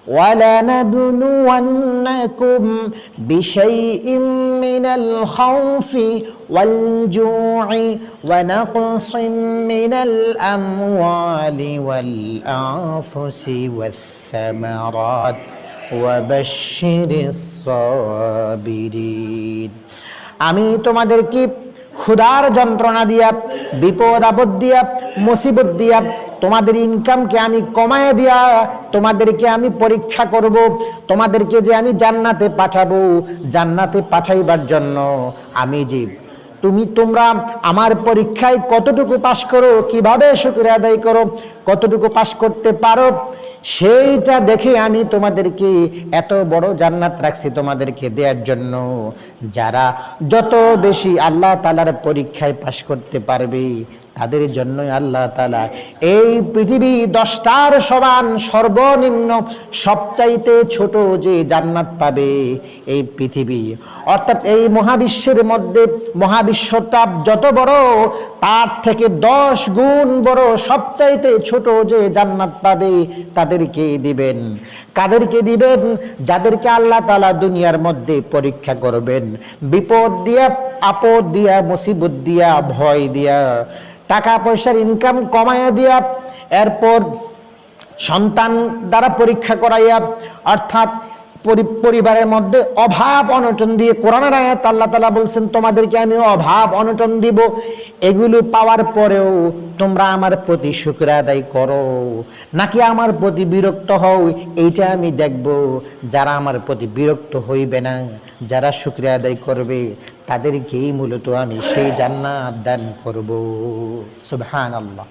وَلَنَبْلُوَنَّكُمْ بِشَيْءٍ مِّنَ الْخَوْفِ وَالْجُوعِ وَنَقْصٍ مِّنَ الْأَمْوَالِ وَالْأَنفُسِ وَالثَّمَرَاتِ وَبَشِّرِ الصَّابِرِينَ। আমি তোমাদেরকে ক্ষুধার যন্ত্রণা দিয়া, বিপদ আপদ দিয়া, মুসিবত দিয়া, তোমাদের ইনকামকে আমি কমায় দিয়া তোমাদেরকে আমি পরীক্ষা করব। তোমাদেরকে যে আমি জান্নাতে পাঠাবো, জান্নাতে পাঠাইবার জন্য আমি যে তোমরা আমার পরীক্ষায় কতটুকু পাশ করো, কিভাবে শুকরিয়া আদায় করো, কতটুকু পাশ করতে পারো, সেইটা দেখে আমি তোমাদেরকে এত বড় জান্নাত রাখছি তোমাদেরকে দেওয়ার জন্য। যারা যত বেশি আল্লাহ তাআলার পরীক্ষায় পাশ করতে পারবে তাদের জন্যই আল্লাহ তাআলা এই পৃথিবী 10টার সমান সর্বনিম্ন সবচাইতে ছোট যে জান্নাত পাবে এই পৃথিবী, অর্থাৎ এই মহাবিশ্বের মধ্যে মহাবিশ্বটা যত বড় তার থেকে 10 গুণ বড় সবচাইতে ছোট যে জান্নাত পাবে তাদেরকে দিবেন। কাদেরকে দিবেন? যাদেরকে আল্লাহ তাআলা দুনিয়ার মধ্যে পরীক্ষা করবেন, বিপদ দিয়া, আপদ দিয়া, মুসিবত দিয়া, ভয় দিয়া, টাকা পয়সার ইনকাম কমায়া দিয়া, এরপর সন্তান দ্বারা পরীক্ষা করাইয়া, অর্থাৎ পরিবারের মধ্যে অভাব অনটন দিয়ে। কোরআনের আয়াত আল্লাহ তাআলা বলছেন তোমাদেরকে আমি অভাব অনটন দিব। এগুলো পাওয়ার পরেও তোমরা আমার প্রতি শুকরিয়া আদায় করো নাকি আমার প্রতি বিরক্ত হও, এইটা আমি দেখব। যারা আমার প্রতি বিরক্ত হইবে না, যারা শুকরিয়া আদায় করবে তাদেরকেই মূলত আমি সেই জান্নাত দান করব। সুবহানাল্লাহ।